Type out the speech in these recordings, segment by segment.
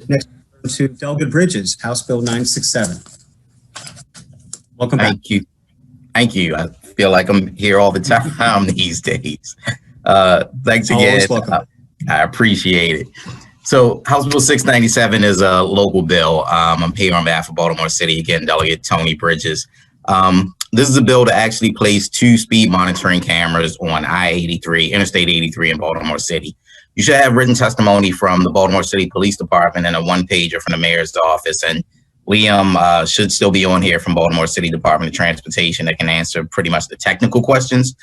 Next to Delegate Bridges, House Bill 967. Welcome back. Thank you. Thank you. I feel like I'm here all the time these days. Thanks again. Always welcome. I appreciate it. So House Bill 697 is a local bill. I'm here on behalf of Baltimore City, again, Delegate Tony Bridges. This is a bill to actually place 2 speed monitoring cameras on I-83, Interstate 83 in Baltimore City. You should have written testimony from the Baltimore City Police Department and a one-pager from the mayor's office. And Liam should still be on here from Baltimore City Department of Transportation that can answer pretty much the technical questions.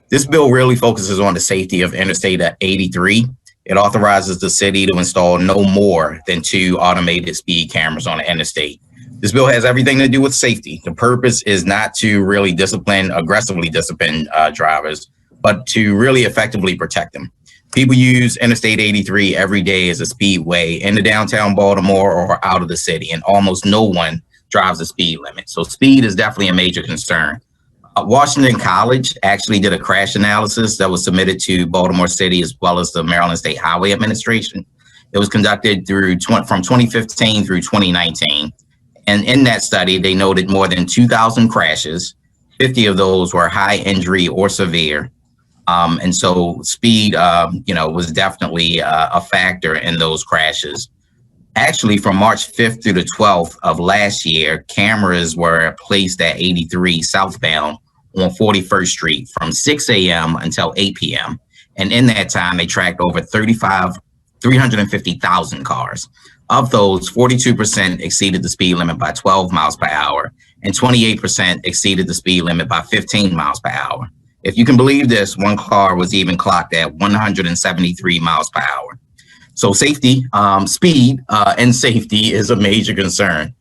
This bill really focuses on the safety of Interstate 83. It authorizes the city to install no more than 2 automated speed cameras on the interstate. This bill has everything to do with safety. The purpose is not to really aggressively discipline drivers, but to really effectively protect them. People use Interstate 83 every day as a speedway in the downtown Baltimore or out of the city, and almost no one drives the speed limit. So speed is definitely a major concern. Washington College actually did a crash analysis that was submitted to Baltimore City as well as the Maryland State Highway Administration. It was conducted from 2015 through 2019. And in that study, they noted more than 2,000 crashes. 50 of those were high injury or severe. And so speed, was definitely a factor in those crashes. Actually, from March 5th through the 12th of last year, cameras were placed at 83 southbound on 41st Street from 6 a.m. until 8 p.m. And in that time, they tracked over 350,000 cars. Of those, 42% exceeded the speed limit by 12 miles per hour, and 28% exceeded the speed limit by 15 miles per hour. If you can believe this, one car was even clocked at 173 miles per hour. So safety, speed, and safety is a major concern.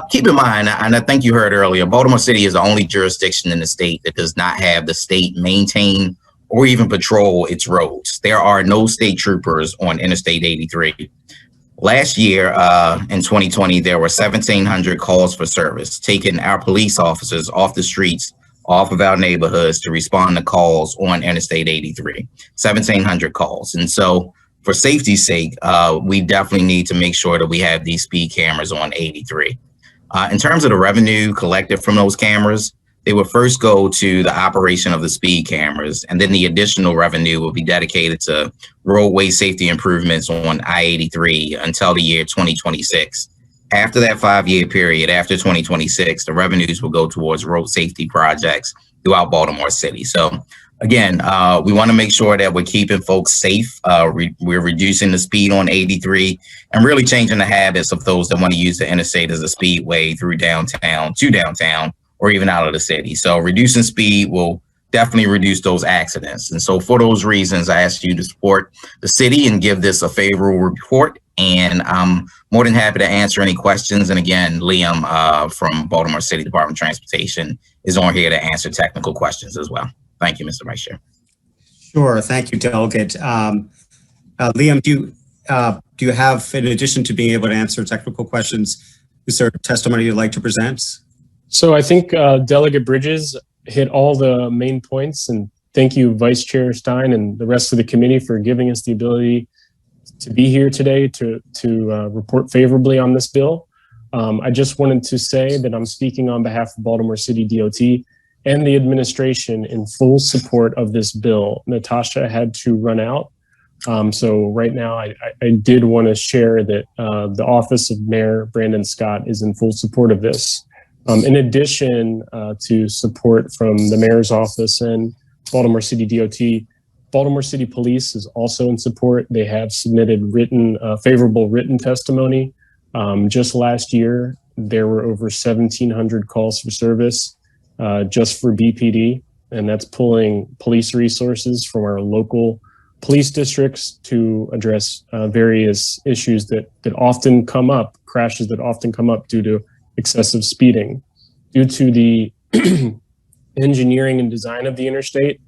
Keep in mind, and I think you heard earlier, Baltimore City is the only jurisdiction in the state that does not have the state maintain or even patrol its roads. There are no state troopers on Interstate 83. Last year, in 2020, there were 1,700 calls for service, taking our police officers off the streets, off of our neighborhoods to respond to calls on Interstate 83. 1,700 calls. And so for safety's sake, we definitely need to make sure that we have these speed cameras on 83. In terms of the revenue collected from those cameras, they would first go to the operation of the speed cameras, and then the additional revenue will be dedicated to roadway safety improvements on I-83 until the year 2026. After that 5-year period, after 2026, the revenues will go towards road safety projects throughout Baltimore City. So again, we want to make sure that we're keeping folks safe. We're reducing the speed on 83 and really changing the habits of those that want to use the interstate as a speedway through downtown, or even out of the city. So reducing speed will definitely reduce those accidents. And so for those reasons, I ask you to support the city and give this a favorable report. And I'm more than happy to answer any questions. And again, Liam from Baltimore City Department of Transportation is on here to answer technical questions as well. Thank you, Mr. Vice Chair. Sure. Thank you, Delegate. Liam, do you have, in addition to being able to answer technical questions, is there testimony you'd like to present? So I think Delegate Bridges hit all the main points, and thank you, Vice Chair Stein and the rest of the committee for giving us the ability to be here today to report favorably on this bill. I just wanted to say that I'm speaking on behalf of Baltimore City DOT and the administration in full support of this bill. Natasha had to run out. So right now I did want to share that the Office of Mayor Brandon Scott is in full support of this. In addition to support from the mayor's office and Baltimore City DOT, Baltimore City Police is also in support. They have submitted favorable written testimony. Just last year, there were over 1,700 calls for service just for BPD, and that's pulling police resources from our local police districts to address various issues that often come up, crashes that often come up due to excessive speeding. Due to the engineering and design of the interstate,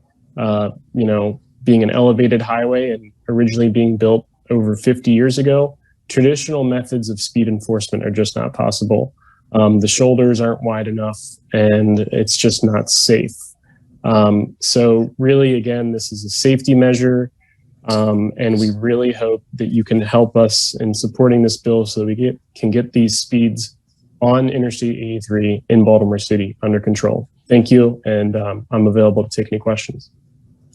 being an elevated highway and originally being built over 50 years ago, traditional methods of speed enforcement are just not possible. The shoulders aren't wide enough, and it's just not safe. So really, again, this is a safety measure. And we really hope that you can help us in supporting this bill so that we can get these speeds on Interstate 83 in Baltimore City under control. Thank you, and I'm available to take any questions.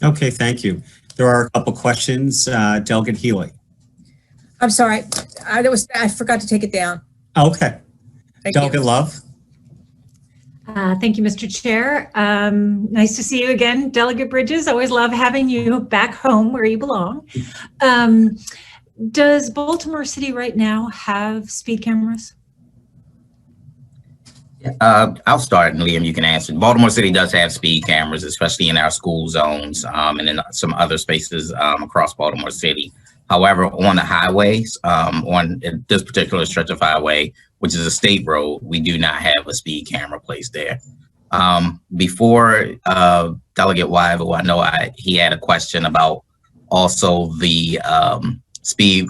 Okay, thank you. There are a couple questions. Delegate Healy. I'm sorry, I forgot to take it down. Okay. Thank Delegate you. Love. Thank you, Mr. Chair. Nice to see you again, Delegate Bridges. Always love having you back home where you belong. Does Baltimore City right now have speed cameras? I'll start, and Liam, you can answer. Baltimore City does have speed cameras, especially in our school zones and in some other spaces across Baltimore City. However, on the highways, on this particular stretch of highway, which is a state road, we do not have a speed camera placed there. Before Delegate Wyville, I know he had a question about also the speed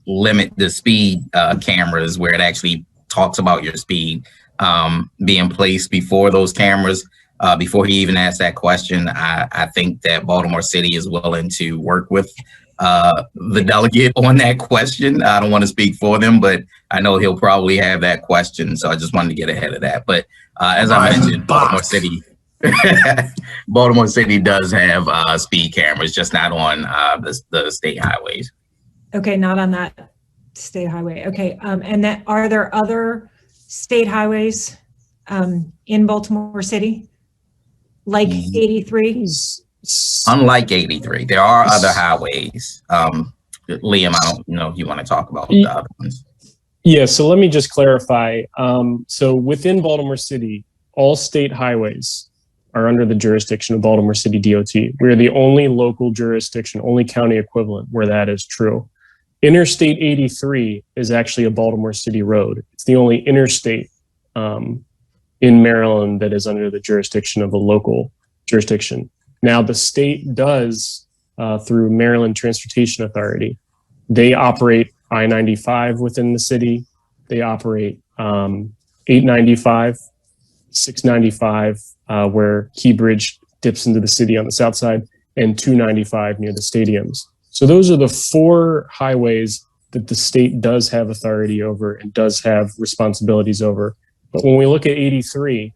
limit, the speed cameras, where it actually talks about your speed being placed before those cameras. Before he even asked that question, I think that Baltimore City is willing to work with the delegate on that question. I don't want to speak for them, but I know he'll probably have that question. So I just wanted to get ahead of that. But as I mentioned, Baltimore City does have speed cameras, just not on the state highways. Okay, not on that state highway. Okay, and that are there other state highways in Baltimore City, like 83? Unlike 83, there are other highways. Liam, I don't know if you want to talk about the other ones. Yeah, so let me just clarify. So within Baltimore City, all state highways are under the jurisdiction of Baltimore City DOT. We're the only local jurisdiction, only county equivalent where that is true. Interstate 83 is actually a Baltimore City road. It's the only interstate in Maryland that is under the jurisdiction of a local jurisdiction. Now, the state does, through Maryland Transportation Authority, they operate I-95 within the city. They operate 895, 695, where Key Bridge dips into the city on the south side, and 295 near the stadiums. So those are the four highways that the state does have authority over and does have responsibilities over. But when we look at 83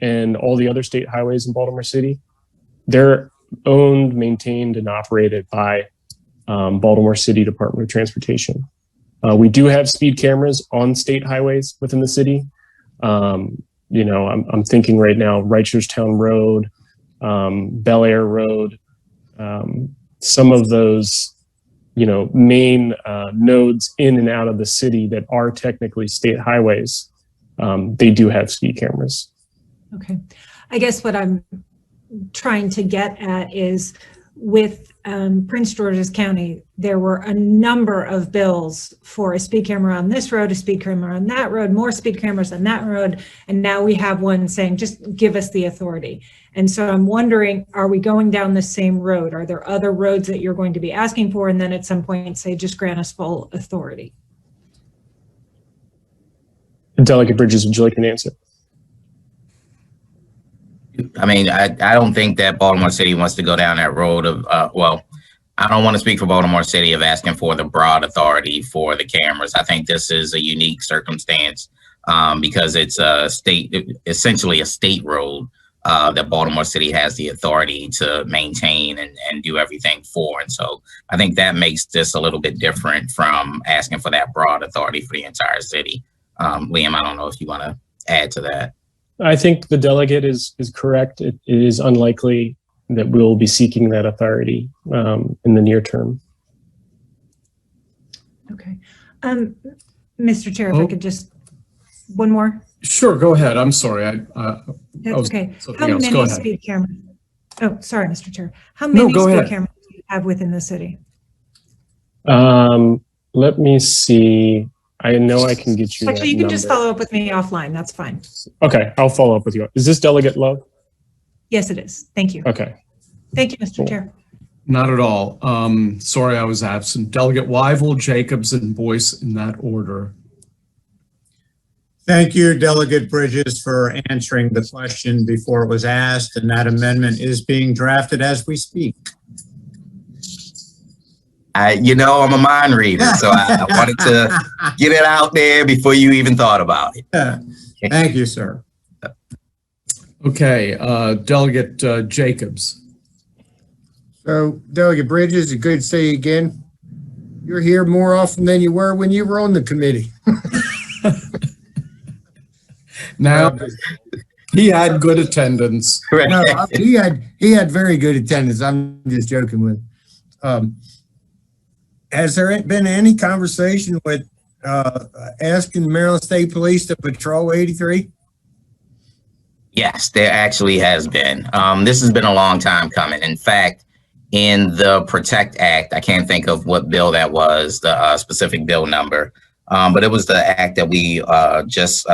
and all the other state highways in Baltimore City, they're owned, maintained, and operated by Baltimore City Department of Transportation. We do have speed cameras on state highways within the city. You know, I'm thinking right now, Reicherstown Road, Bel Air Road, some of those, you know, main nodes in and out of the city that are technically state highways, they do have speed cameras. Okay, I guess what I'm trying to get at is with Prince George's County, there were a number of bills for a speed camera on this road, a speed camera on that road, more speed cameras on that road, and now we have one saying, just give us the authority. And so I'm wondering, are we going down the same road? Are there other roads that you're going to be asking for, and then at some point say, just grant us full authority? Delegate Bridges, would you like an answer? I mean, I don't think that Baltimore City wants to go down that road of, well, I don't want to speak for Baltimore City of asking for the broad authority for the cameras. I think this is a unique circumstance because it's a state, essentially a state road that Baltimore City has the authority to maintain and do everything for. And so I think that makes this a little bit different from asking for that broad authority for the entire city. Liam, I don't know if you want to add to that. I think the delegate is correct. It is unlikely that we'll be seeking that authority in the near term. Okay. Mr. Chair, if I could just, one more. Sure, go ahead. I'm sorry. That's okay. How Go many ahead. speed cameras? Oh, sorry, Mr. Chair. How many go speed ahead. cameras do you have within the city? Let me see. I know I can get you. Actually, you can just follow up with me offline. That's fine. Okay, I'll follow up with you. Is this Delegate Love? Yes, it is. Thank you. Okay. Thank you, Mr. Cool. Chair. Not at all. Sorry I was absent. Delegate Wyville, Jacobs, and Boyce in that order. Thank you, Delegate Bridges, for answering the question before it was asked, and that amendment is being drafted as we speak. I'm a mind reader, so I wanted to get it out there before you even thought about it. Thank you, sir. Okay, Delegate Jacobs. So, Delegate Bridges, it's good to see you again. You're here more often than you were when you were on the committee. Now, he had good attendance. No, he had very good attendance. I'm just joking with him. Has there been any conversation with asking Maryland State Police to patrol 83? Yes, there actually has been. This has been a long time coming. In fact, in the Protect Act, I can't think of what bill that was, the specific bill number, but it was the act that we just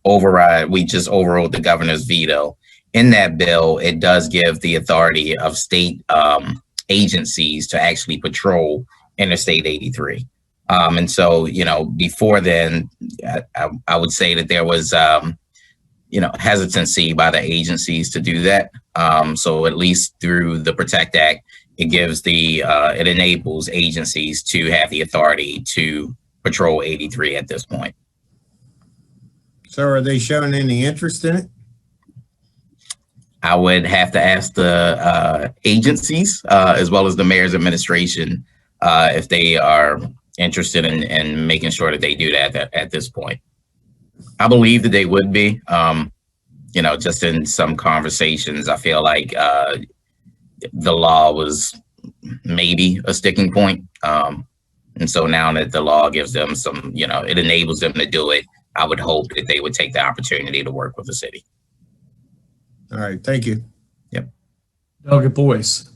overrode the governor's veto. In that bill, it does give the authority of state agencies to actually patrol Interstate 83. And so, before then, I would say that there was, hesitancy by the agencies to do that. So at least through the Protect Act, it gives it enables agencies to have the authority to patrol 83 at this point. So are they showing any interest in it? I would have to ask the agencies as well as the mayor's administration if they are interested in making sure that they do that at this point. I believe that they would be. Just in some conversations, I feel like the law was maybe a sticking point. And so now that the law gives them some, it enables them to do it, I would hope that they would take the opportunity to work with the city. All right, thank you. Yep. Delegate Boyce.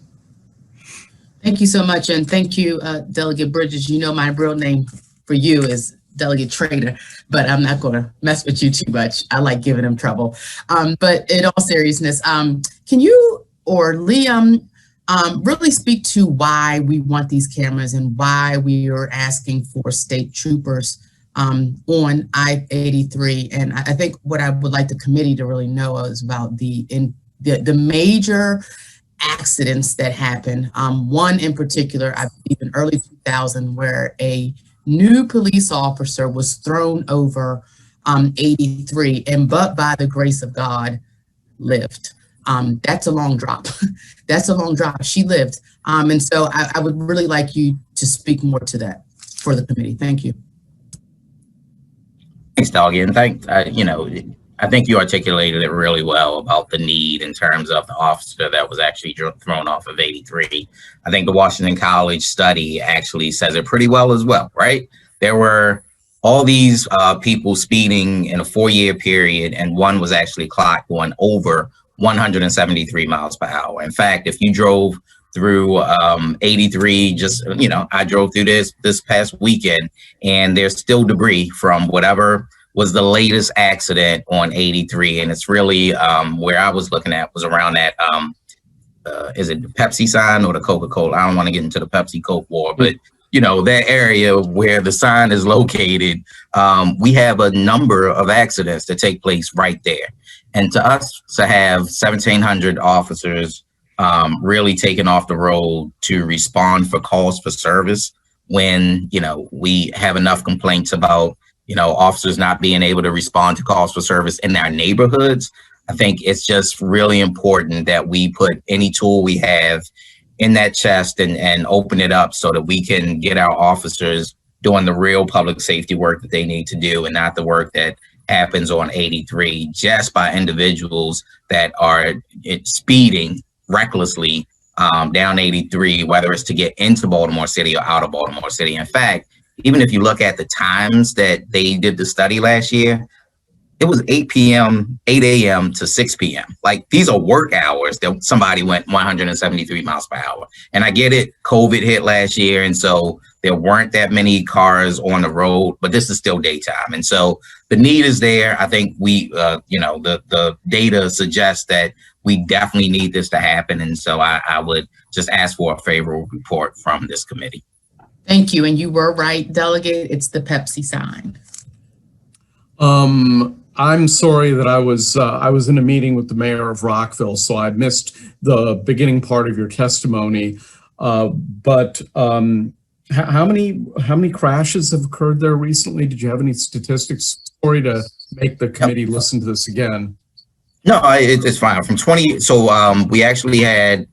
Thank you so much. And thank you, Delegate Bridges. My real name for you is Delegate Trader, but I'm not going to mess with you too much. I like giving him trouble. But in all seriousness, can you or Liam really speak to why we want these cameras and why we are asking for state troopers on I-83? And I think what I would like the committee to really know is about the major accidents that happen. One in particular, I believe in early 2000, where a new police officer was thrown over 83 and but by the grace of God lived. That's a long drop. That's a long drop. She lived. And so I would really like you to speak more to that for the committee. Thank you. Thanks, Doggy. And I think you articulated it really well about the need in terms of the officer that was actually thrown off of 83. I think the Washington College study actually says it pretty well as well, right? There were all these people speeding in a 4-year period, and one was actually clocked going over 173 miles per hour. In fact, if you drove through 83, I drove through this past weekend, and there's still debris from whatever was the latest accident on 83. And it's really where I was looking at was around that, is it the Pepsi sign or the Coca-Cola? I don't want to get into the Pepsi Coke war, but that area where the sign is located, we have a number of accidents that take place right there. And to us to have 1,700 officers really taken off the road to respond for calls for service when, we have enough complaints about officers not being able to respond to calls for service in their neighborhoods. I think it's just really important that we put any tool we have in that chest and open it up so that we can get our officers doing the real public safety work that they need to do, and not the work that happens on 83 just by individuals that are speeding recklessly down 83, whether it's to get into Baltimore City or out of Baltimore City. In fact, even if you look at the times that they did the study last year, it was 8 a.m. to 6 p.m. Like, these are work hours that somebody went 173 miles per hour. And I get it, COVID hit last year, and so there weren't that many cars on the road, but this is still daytime. And so the need is there. I think we, the data suggests that we definitely need this to happen. And so I would just ask for a favorable report from this committee. Thank you. And you were right, Delegate. It's the Pepsi sign. I'm sorry that I was in a meeting with the mayor of Rockville, so I missed the beginning part of your testimony. But how many crashes have occurred there recently? Did you have any statistics? Sorry to make the committee listen to this again. No, it's fine. From 20, so we actually had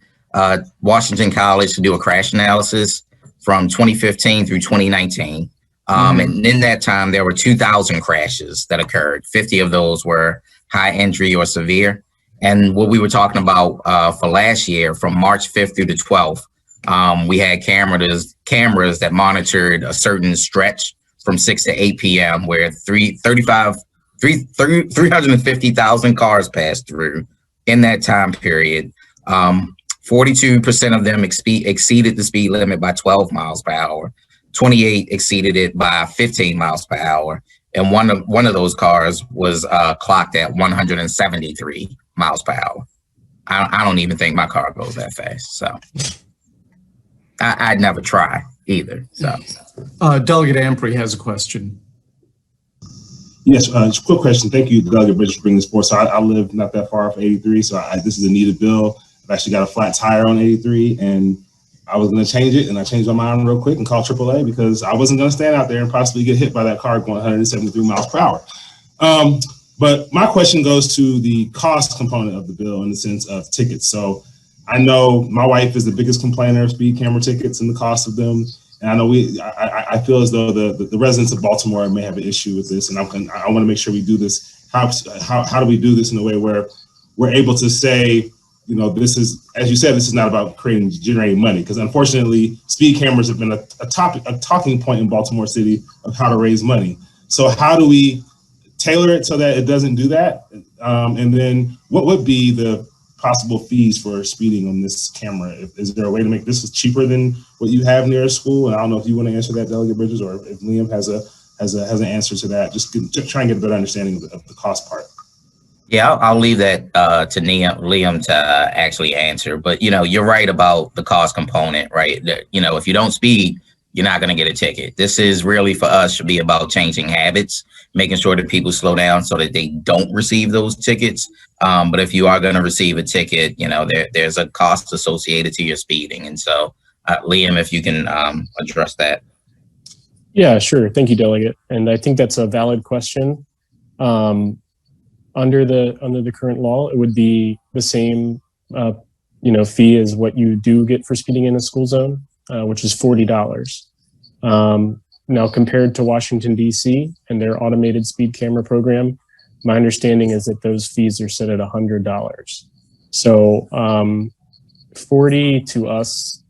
Washington College to do a crash analysis from 2015 through 2019. And in that time, there were 2,000 crashes that occurred. 50 of those were high injury or severe. And what we were talking about for last year, from March 5th through the 12th, we had cameras that monitored a certain stretch from 6 to 8 p.m. where 350,000 cars passed through in that time period. 42% of them exceeded the speed limit by 12 miles per hour. 28 exceeded it by 15 miles per hour. And one of those cars was clocked at 173 miles per hour. I don't even think my car goes that fast. So I'd never try either. So Delegate Ampry has a question. Yes, just a quick question. Thank you, Delegate Bridges, for bringing this forward. So I live not that far off 83, so this is a needed bill. I've actually got a flat tire on 83, and I was going to change it, and I changed my mind real quick and called AAA because I wasn't going to stand out there and possibly get hit by that car going 173 miles per hour. But my question goes to the cost component of the bill in the sense of tickets. So I know my wife is the biggest complainer of speed camera tickets and the cost of them. And I know I feel as though the residents of Baltimore may have an issue with this, and I want to make sure we do this. How do we do this in a way where we're able to say, you know, this is, as you said, this is not about generating money, because unfortunately, speed cameras have been a talking point in Baltimore City of how to raise money. So how do we tailor it so that it doesn't do that? And then what would be the possible fees for speeding on this camera? Is there a way to make this cheaper than what you have near a school? And I don't know if you want to answer that, Delegate Bridges, or if Liam has an answer to that. Just try and get a better understanding of the cost part. yeah, I'll leave that to Liam to actually answer. But you know, you're right about the cost component, right? You know, if you don't speed, you're not going to get a ticket. This is really, for us, should be about changing habits, making sure that people slow down so that they don't receive those tickets. But if you are going to receive a ticket, you know, there's a cost associated to your speeding. And so, Liam, if you can address that. Yeah, sure. Thank you, Delegate. And I think that's a valid question. Under the current law, it would be the same, fee as what you do get for speeding in a school zone, which is $40. Now, compared to Washington, D.C. and their automated speed camera program, my understanding is that those fees are set at $100. So 40 to us,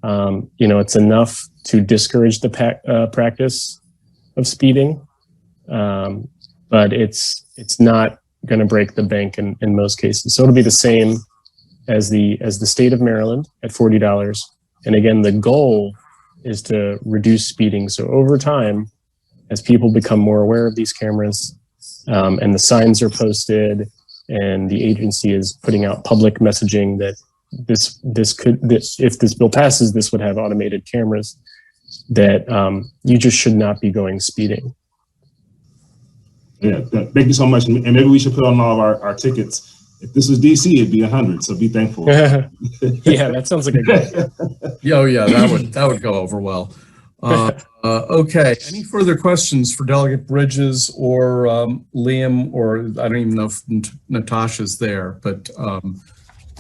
it's enough to discourage the practice of speeding, but it's not going to break the bank in most cases. So it'll be the same as the state of Maryland at $40. And again, the goal is to reduce speeding. So over time, as people become more aware of these cameras, and the signs are posted, and the agency is putting out public messaging that if this bill passes, this would have automated cameras, that you just should not be going speeding. Yeah, thank you so much. And maybe we should put on all of our tickets. If this was DC, it'd be 100. So be thankful. Yeah, that sounds like a good idea. Oh yeah, that would go over well. Okay. Any further questions for Delegate Bridges or Liam, or I don't even know if Natasha's there, but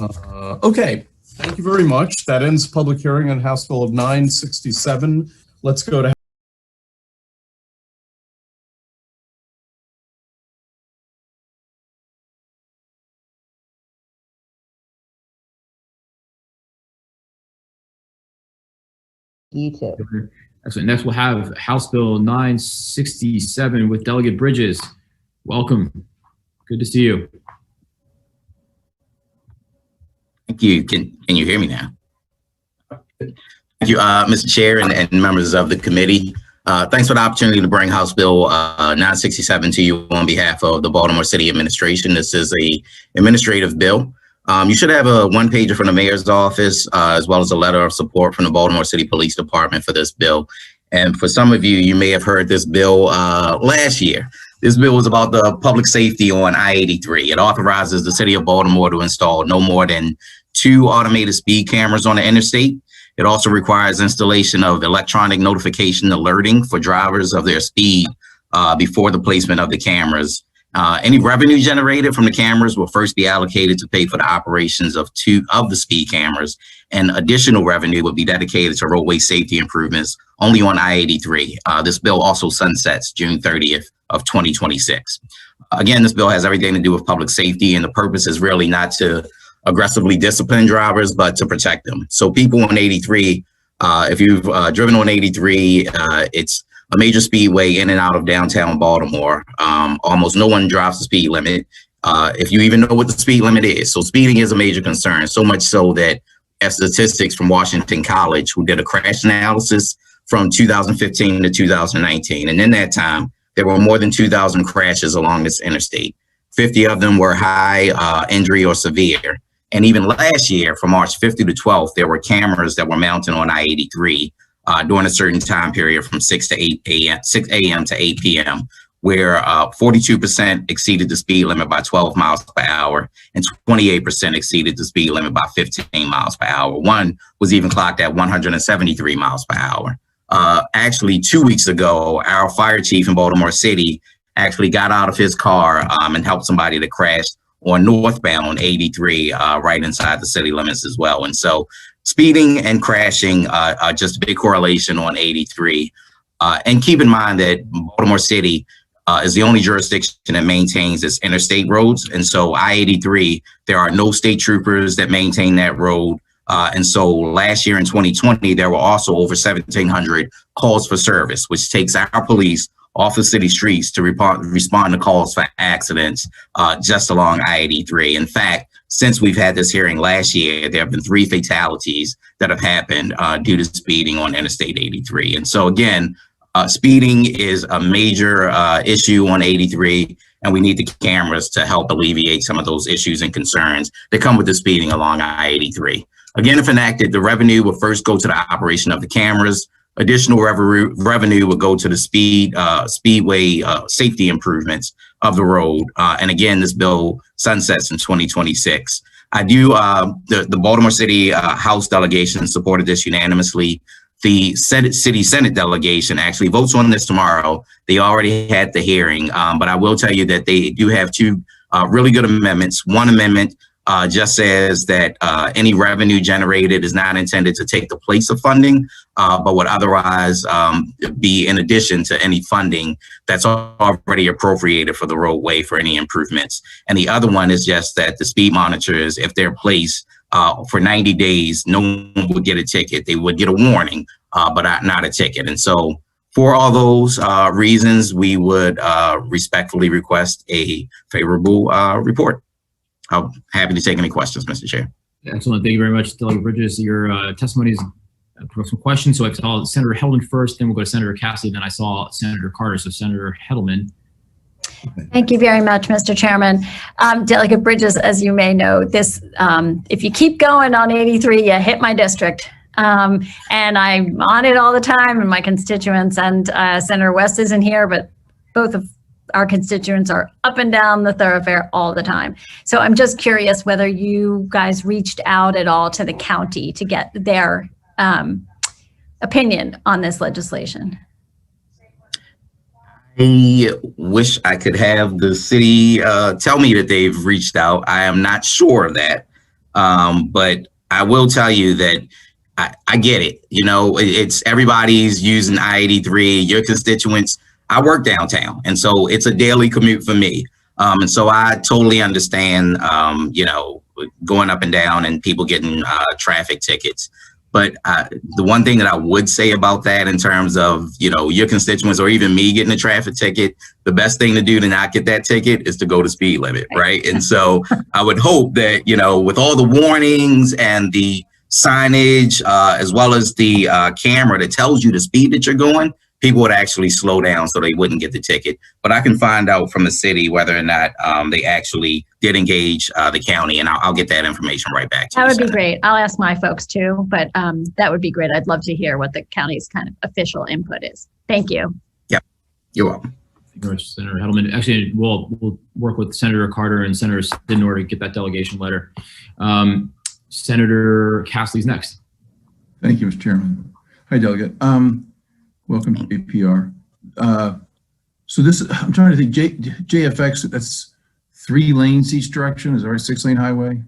okay. Thank you very much. That ends public hearing on House Bill of 967. Let's go to Excellent. Next, we'll have House Bill 967 with Delegate Bridges. Welcome. Good to see you. Thank you. Can you hear me now? Thank you, Mr. Chair and members of the committee. Thanks for the opportunity to bring House Bill 967 to you on behalf of the Baltimore City Administration. This is a administrative bill. You should have a one-pager from the mayor's office, as well as a letter of support from the Baltimore City Police Department for this bill. And for some of you, you may have heard this bill last year. This bill was about the public safety on I-83. It authorizes the city of Baltimore to install no more than 2 automated speed cameras on the interstate. It also requires installation of electronic notification alerting for drivers of their speed before the placement of the cameras. Any revenue generated from the cameras will first be allocated to pay for the operations of 2 of the speed cameras, and additional revenue will be dedicated to roadway safety improvements only on I-83. This bill also sunsets June 30th of 2026. Again, this bill has everything to do with public safety, and the purpose is really not to aggressively discipline drivers, but to protect them. So people on 83, if you've driven on 83, it's a major speedway in and out of downtown Baltimore. Almost no one drives the speed limit, if you even know what the speed limit is. So speeding is a major concern, so much so that statistics from Washington College, who did a crash analysis from 2015 to 2019, and in that time, there were more than 2,000 crashes along this interstate. 50 of them were high injury or severe. And even last year, from March 5th through the 12th, there were cameras that were mounted on I-83 during a certain time period from 6 a.m. to 8 p.m., where 42% exceeded the speed limit by 12 miles per hour and 28% exceeded the speed limit by 15 miles per hour. One was even clocked at 173 miles per hour. Actually, 2 weeks ago, our fire chief in Baltimore City actually got out of his car and helped somebody that crashed on northbound 83 right inside the city limits as well. And so speeding and crashing are just a big correlation on 83. And keep in mind that Baltimore City is the only jurisdiction that maintains its interstate roads. And so I-83, there are no state troopers that maintain that road. And so last year in 2020, there were also over 1,700 calls for service, which takes our police off the city streets to respond to calls for accidents just along I-83. In fact, since we've had this hearing last year, there have been 3 fatalities that have happened due to speeding on Interstate 83. And so again, speeding is a major issue on 83, and we need the cameras to help alleviate some of those issues and concerns that come with the speeding along I-83. Again, if enacted, the revenue will first go to the operation of the cameras. Additional revenue will go to the speedway safety improvements of the road. And again, this bill sunsets in 2026. The Baltimore City House delegation supported this unanimously. The City Senate delegation actually votes on this tomorrow. They already had the hearing, but I will tell you that they do have 2 really good amendments. One amendment just says that any revenue generated is not intended to take the place of funding, but would otherwise be in addition to any funding that's already appropriated for the roadway for any improvements. And the other one is just that the speed monitors, if they're placed for 90 days, no one would get a ticket. They would get a warning, but not a ticket. And so for all those reasons, we would respectfully request a favorable report. I'm happy to take any questions, Mr. Chair. Excellent. Thank you very much, Delegate Bridges. Your testimony is some questions. So I saw Senator Heldman first, then we'll go to Senator Cassidy, then I saw Senator Carter. So Senator Heldman. Thank you very much, Mr. Chairman. Delegate Bridges, as you may know, this if you keep going on 83, you hit my district. And I'm on it all the time, and my constituents, and Senator West isn't here, but both of our constituents are up and down the thoroughfare all the time. So I'm just curious whether you guys reached out at all to the county to get their opinion on this legislation. I wish I could have the city tell me that they've reached out. I am not sure of that, but I will tell you that I get it. You know, it's everybody's using I-83, your constituents. I work downtown, and so it's a daily commute for me. And so I totally understand, you know, going up and down and people getting traffic tickets. But the one thing that I would say about that in terms of, you know, your constituents or even me getting a traffic ticket, the best thing to do to not get that ticket is to go to speed limit, right? And so I would hope that, you know, with all the warnings and the signage, as well as the camera that tells you the speed that you're going, people would actually slow down so they wouldn't get the ticket. But I can find out from the city whether or not they actually did engage the county, and I'll get that information right back to you. That would be great. I'll ask my folks too, but that would be great. I'd love to hear what the county's kind of official input is. Thank you. Yep, you're welcome. Thank you very much, Senator Heldman. Actually, we'll work with Senator Carter and Senator Sidnor to get that delegation letter. Senator Cassidy's next. Thank you, Mr. Chairman. Hi, Delegate. Welcome to APR. So this, I'm trying to think, JFX, that's 3 lanes each direction, is that right? 6-lane highway?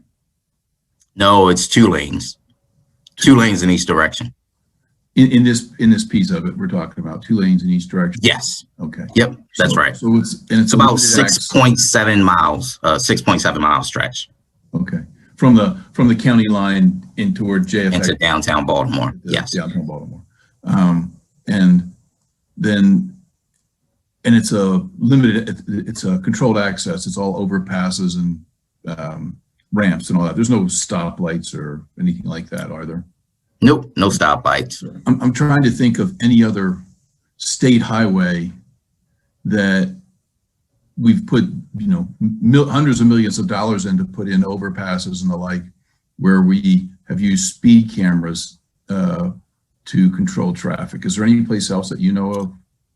No, it's 2 lanes. 2 lanes in each direction. In this piece of it, we're talking about 2 lanes in each direction? Yes. Okay. Yep, that's right. So it's about 6.7 miles, 6.7 mile stretch. Okay. From the county line in toward JFX. Into downtown Baltimore, yes. Downtown Baltimore. And it's a limited, it's a controlled access. It's all overpasses and ramps and all that. There's no stoplights or anything like that, are there? Nope, no stoplights. I'm trying to think of any other state highway that we've put, hundreds of millions of dollars in to put in overpasses and the like, where we have used speed cameras to control traffic. Is there any place else that you know of?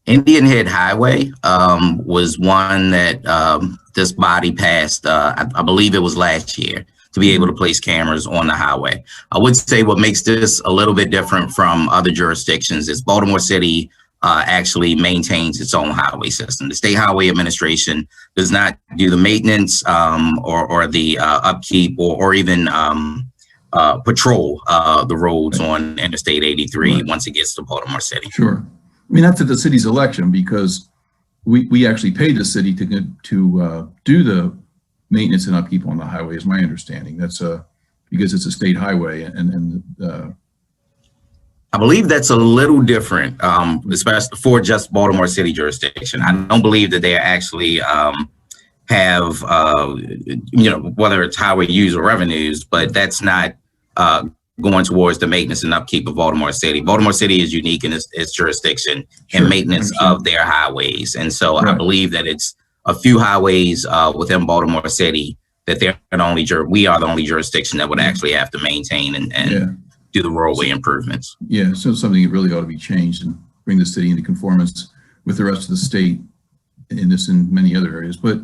Indian Head Highway was one that this body passed, I believe it was last year, to be able to place cameras on the highway. I would say what makes this a little bit different from other jurisdictions is Baltimore City actually maintains its own highway system. The State Highway Administration does not do the maintenance or the upkeep or even patrol the roads on Interstate 83 once it gets to Baltimore City. Sure. I mean, that's at the city's election because we actually pay the city to do the maintenance and upkeep on the highway, is my understanding. That's because it's a state highway and I believe that's a little different, especially for just Baltimore City jurisdiction. I don't believe that they actually have, whether it's highway use or revenues, but that's not going towards the maintenance and upkeep of Baltimore City. Baltimore City is unique in its jurisdiction and maintenance of their highways. And so I believe that it's a few highways within Baltimore City that we are the only jurisdiction that would actually have to maintain and do the roadway improvements. Yeah, so something that really ought to be changed and bring the city into conformance with the rest of the state in this and many other areas. But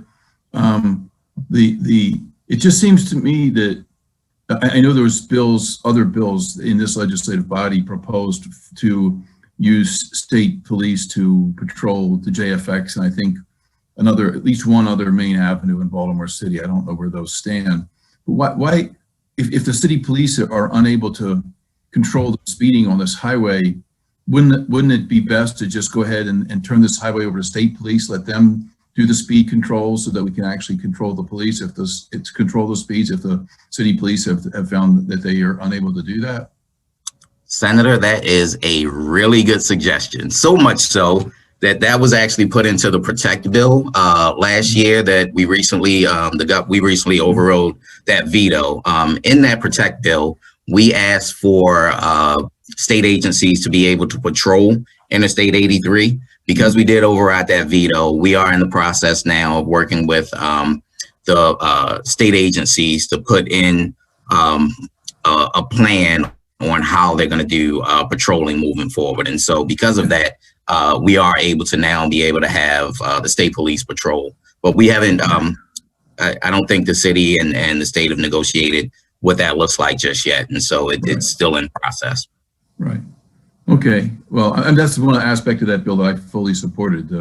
it just seems to me that I know there was other bills in this legislative body proposed to use state police to patrol the JFX, and I think at least one other main avenue in Baltimore City. I don't know where those stand. But why if the city police are unable to control the speeding on this highway, wouldn't it be best to just go ahead and turn this highway over to state police, let them do the speed control so that we can actually control the police control the speeds if the city police have found that they are unable to do that? Senator, that is a really good suggestion. So much so that was actually put into the Protect bill last year that we recently overrode that veto. In that Protect bill, we asked for state agencies to be able to patrol Interstate 83. Because we did override that veto, we are in the process now of working with the state agencies to put in a plan on how they're going to do patrolling moving forward. And so because of that, we are able to now be able to have the state police patrol. But we haven't, I don't think the city and the state have negotiated what that looks like just yet. And so it's still in process. Right. Okay. Well, and that's one aspect of that bill that I fully supported.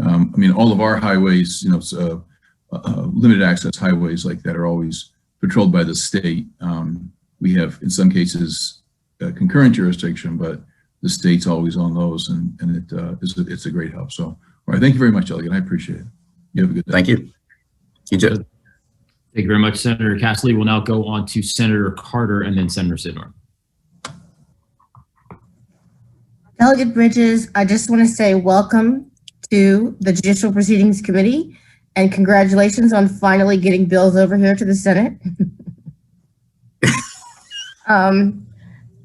I mean, all of our highways, limited access highways like that are always patrolled by the state. We have, in some cases, concurrent jurisdiction, but the state's always on those, and it's a great help. So, all right, thank you very much, Delegate. I appreciate it. You have a good day. Thank you. You too. Thank you very much, Senator Castley. We'll now go on to Senator Carter and then Senator Sidnor. Delegate Bridges, I just want to say welcome to the Judicial Proceedings Committee and congratulations on finally getting bills over here to the Senate.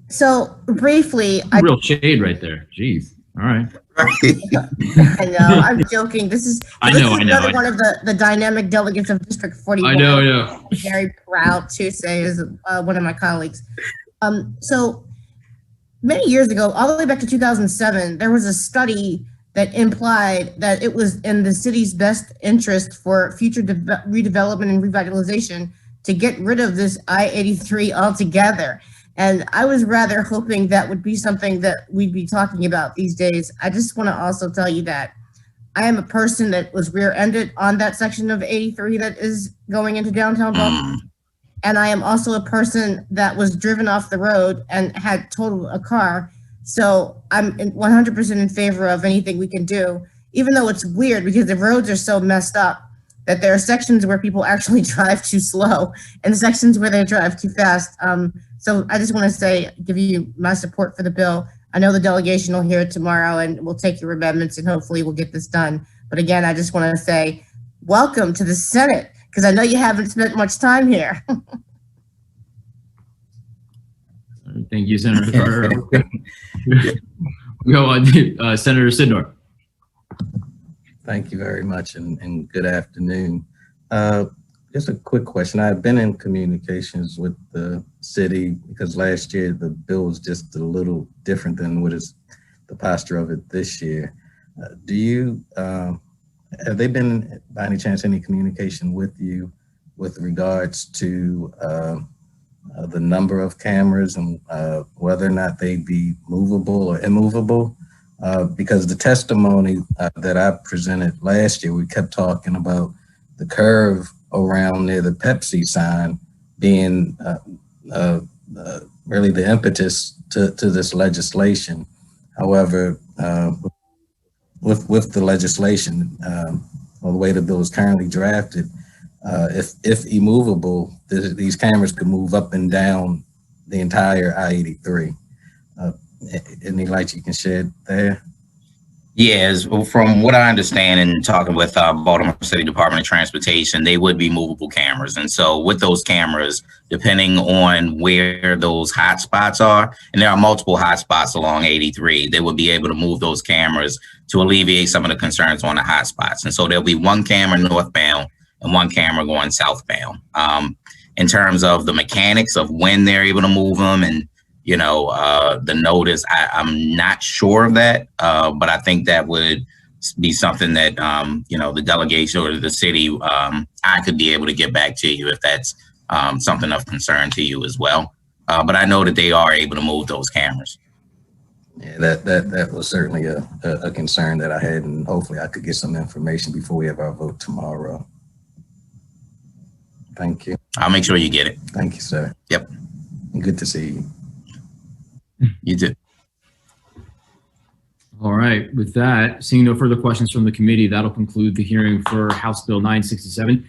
So briefly, real shade right there. Jeez. All right. I know, I'm joking. This is another one of the dynamic delegates of District 41. I know. I'm very proud to say is one of my colleagues. So many years ago, all the way back to 2007, there was a study that implied that it was in the city's best interest for future redevelopment and revitalization to get rid of this I-83 altogether. And I was rather hoping that would be something that we'd be talking about these days. I just want to also tell you that I am a person that was rear-ended on that section of 83 that is going into downtown Baltimore. And I am also a person that was driven off the road and had totaled a car. So I'm 100% in favor of anything we can do, even though it's weird because the roads are so messed up that there are sections where people actually drive too slow and sections where they drive too fast. So I just want to say, give you my support for the bill. I know the delegation will hear it tomorrow and we'll take your amendments and hopefully we'll get this done. But again, I just want to say, welcome to the Senate, because I know you haven't spent much time here. Thank you, Senator Carter. We go on to Senator Sidnor. Thank you very much and good afternoon. Just a quick question. I've been in communications with the city because last year the bill was just a little different than what is the posture of it this year. Do you, have they been by any chance any communication with you with regards to the number of cameras and whether or not they'd be movable or immovable? Because the testimony that I presented last year, we kept talking about the curve around near the Pepsi sign being really the impetus to this legislation. However, with the legislation, or the way the bill is currently drafted, if immovable, these cameras could move up and down the entire I-83. Any light you can shed there? Yes, from what I understand and talking with Baltimore City Department of Transportation, they would be movable cameras. And so with those cameras, depending on where those hot spots are, and there are multiple hot spots along 83, they would be able to move those cameras to alleviate some of the concerns on the hot spots. And so there'll be one camera northbound and one camera going southbound. In terms of the mechanics of when they're able to move them and the notice, I'm not sure of that, but I think that would be something that, the delegation or the city, I could be able to get back to you if that's something of concern to you as well. But I know that they are able to move those cameras. Yeah, that was certainly a concern that I had, and hopefully I could get some information before we have our vote tomorrow. Thank you. I'll make sure you get it. Thank you, sir. Yep. Good to see you. You too. All right. With that, seeing no further questions from the committee, that'll conclude the hearing for House Bill 967.